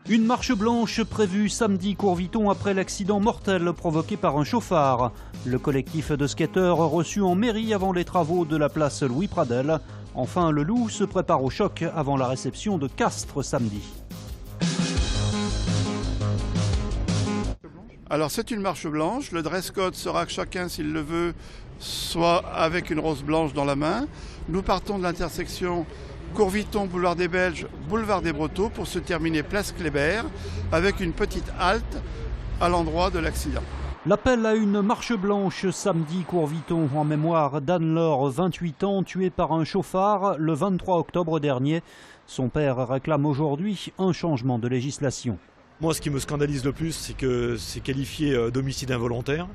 Une marche blanche prévue samedi Courviton après l'accident mortel provoqué par un chauffard. Le collectif de skateurs reçu en mairie avant les travaux de la place Louis Pradel. Enfin, le Loup se prépare au choc avant la réception de Castres samedi. Alors c'est une marche blanche, le dress code sera que chacun, s'il le veut, soit avec une rose blanche dans la main. Nous partons de l'intersection Courviton, boulevard des Belges, boulevard des Brotteaux pour se terminer place Kléber avec une petite halte à l'endroit de l'accident. L'appel à une marche blanche samedi Courviton en mémoire d'Anne-Laure, 28 ans, tuée par un chauffard le 23 octobre dernier. Son père réclame aujourd'hui un changement de législation. Moi, ce qui me scandalise le plus, c'est que c'est qualifié d'homicide involontaire.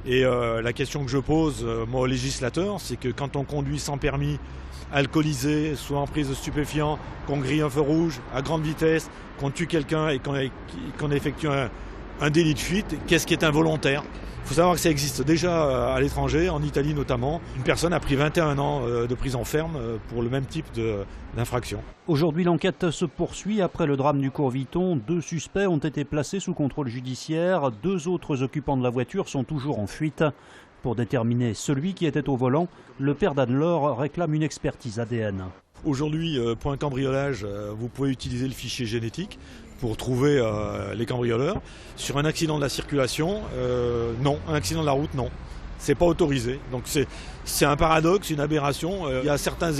Et la question que je pose, moi, au législateur, c'est que quand on conduit sans permis, alcoolisé, soit en prise de stupéfiants, qu'on grille un feu rouge à grande vitesse, qu'on tue quelqu'un et qu'on effectue un délit de fuite, qu'est-ce qui est involontaire? Il faut savoir que ça existe déjà à l'étranger, en Italie notamment. Une personne a pris 21 ans de prison ferme pour le même type d'infraction. Aujourd'hui, l'enquête se poursuit. Après le drame du Courviton, 2 suspects ont été placés sous contrôle judiciaire. 2 autres occupants de la voiture sont toujours en fuite. Pour déterminer celui qui était au volant, le père d'Anne-Laure réclame une expertise ADN. Aujourd'hui, pour un cambriolage, vous pouvez utiliser le fichier génétique pour trouver les cambrioleurs. Sur un accident de la circulation, non. Un accident de la route, non. C'est pas autorisé. Donc c'est un paradoxe, une aberration. Il y a certains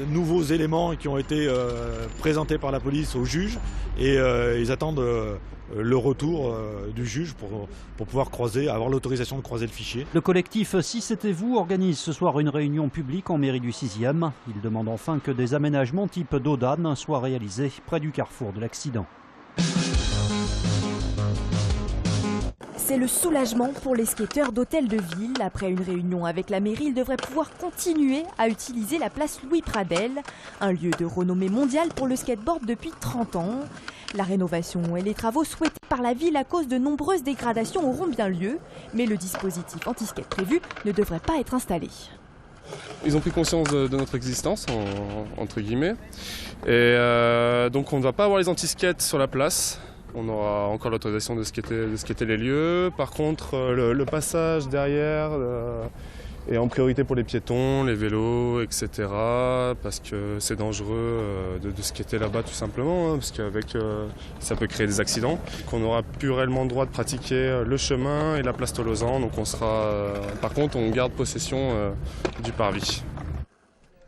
nouveaux éléments qui ont été présentés par la police au juge et ils attendent le retour du juge pour pouvoir avoir l'autorisation de croiser le fichier. Le collectif Si c'était vous organise ce soir une réunion publique en mairie du 6e. Il demande enfin que des aménagements type dos d'âne soient réalisés près du carrefour de l'accident. C'est le soulagement pour les skateurs d'Hôtel de Ville. Après une réunion avec la mairie, ils devraient pouvoir continuer à utiliser la place Louis Pradel, un lieu de renommée mondiale pour le skateboard depuis 30 ans. La rénovation et les travaux souhaités par la ville à cause de nombreuses dégradations auront bien lieu, mais le dispositif anti-skate prévu ne devrait pas être installé. Ils ont pris conscience de notre existence, entre guillemets, et donc on ne va pas avoir les anti-skates sur la place. On aura encore l'autorisation de skater les lieux. Par contre, le passage derrière est en priorité pour les piétons, les vélos, etc. Parce que c'est dangereux de skater là-bas tout simplement, parce qu'avec ça peut créer des accidents. Qu'on n'aura plus réellement le droit de pratiquer le chemin et la place Tolosan. Donc on sera, par contre, on garde possession du parvis.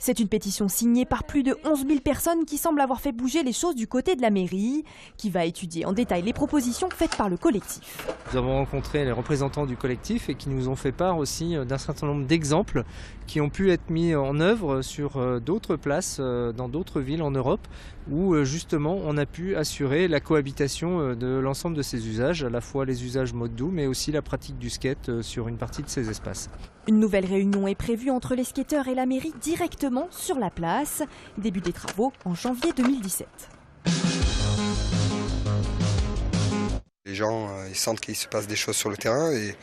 C'est une pétition signée par plus de 11 000 personnes qui semble avoir fait bouger les choses du côté de la mairie, qui va étudier en détail les propositions faites par le collectif. Nous avons rencontré les représentants du collectif et qui nous ont fait part aussi d'un certain nombre d'exemples qui ont pu être mis en œuvre sur d'autres places dans d'autres villes en Europe où justement on a pu assurer la cohabitation de l'ensemble de ces usages, à la fois les usages mode doux mais aussi la pratique du skate sur une partie de ces espaces. Une nouvelle réunion est prévue entre les skateurs et la mairie directement sur la place. Début des travaux en janvier 2017. Les gens ils sentent qu'il se passe des choses sur le terrain et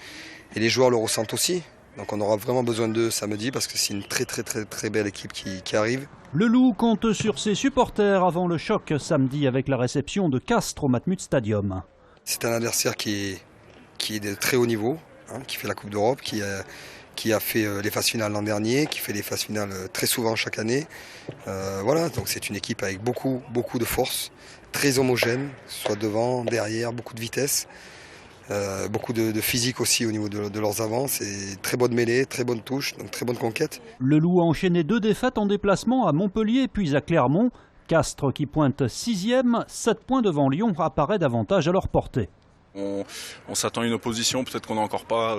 les joueurs le ressentent aussi. Donc on aura vraiment besoin d'eux samedi parce que c'est une très belle équipe qui arrive. Le Loup compte sur ses supporters avant le choc samedi avec la réception de Castres au Matmut Stadium. C'est un adversaire qui est de très haut niveau, qui fait la Coupe d'Europe, qui a fait les phases finales l'an dernier, qui fait les phases finales très souvent chaque année. Voilà, donc c'est une équipe avec beaucoup de force, très homogène, soit devant, derrière, beaucoup de vitesse. Beaucoup de physique aussi au niveau de leurs avants. C'est très bonne mêlée, très bonne touche, donc très bonne conquête. Le Loup a enchaîné 2 défaites en déplacement à Montpellier puis à Clermont. Castres qui pointe 6e, 7 points devant Lyon, apparaît davantage à leur portée. On s'attend à une opposition, peut-être qu'on n'a encore pas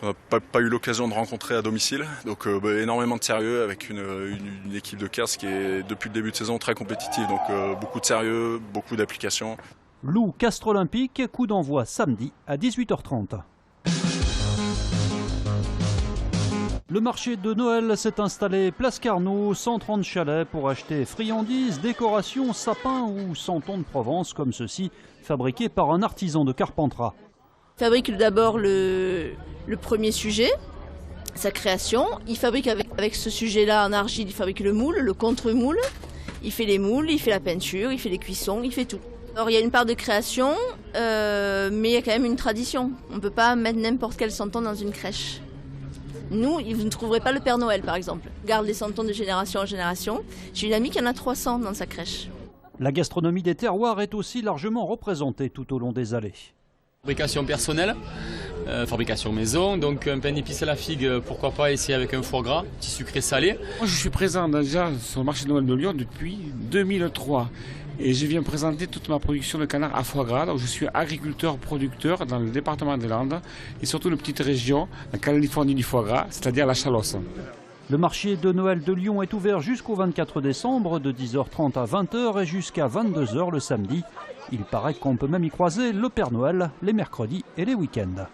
eu l'occasion de rencontrer à domicile. Donc énormément de sérieux avec une équipe de Castres qui est depuis le début de saison très compétitive. Donc beaucoup de sérieux, beaucoup d'application. Loup Castres Olympique, coup d'envoi samedi à 18h30. Le marché de Noël s'est installé place Carnot, 130 chalets pour acheter friandises, décorations, sapins ou santons de Provence comme ceci, fabriqués par un artisan de Carpentras. Il fabrique d'abord le premier sujet, sa création. Il fabrique avec ce sujet-là en argile, il fabrique le moule, le contre-moule. Il fait les moules, il fait la peinture, il fait les cuissons, il fait tout. Alors il y a une part de création, mais il y a quand même une tradition. On ne peut pas mettre n'importe quel santon dans une crèche. Nous, vous ne trouverez pas le Père Noël par exemple. On garde les santons de génération en génération. J'ai une amie qui en a 300 dans sa crèche. La gastronomie des terroirs est aussi largement représentée tout au long des allées. Fabrication personnelle, fabrication maison, donc un pain d'épices à la figue, pourquoi pas essayer avec un foie gras, petit sucré salé. Moi je suis présent déjà sur le marché de Noël de Lyon depuis 2003 et je viens présenter toute ma production de canard à foie gras. Donc je suis agriculteur-producteur dans le département des Landes et surtout une petite région, la Californie du foie gras, c'est-à-dire la Chalosse. Le marché de Noël de Lyon est ouvert jusqu'au 24 décembre de 10h30 à 20h et jusqu'à 22h le samedi. Il paraît qu'on peut même y croiser le Père Noël les mercredis et les week-ends.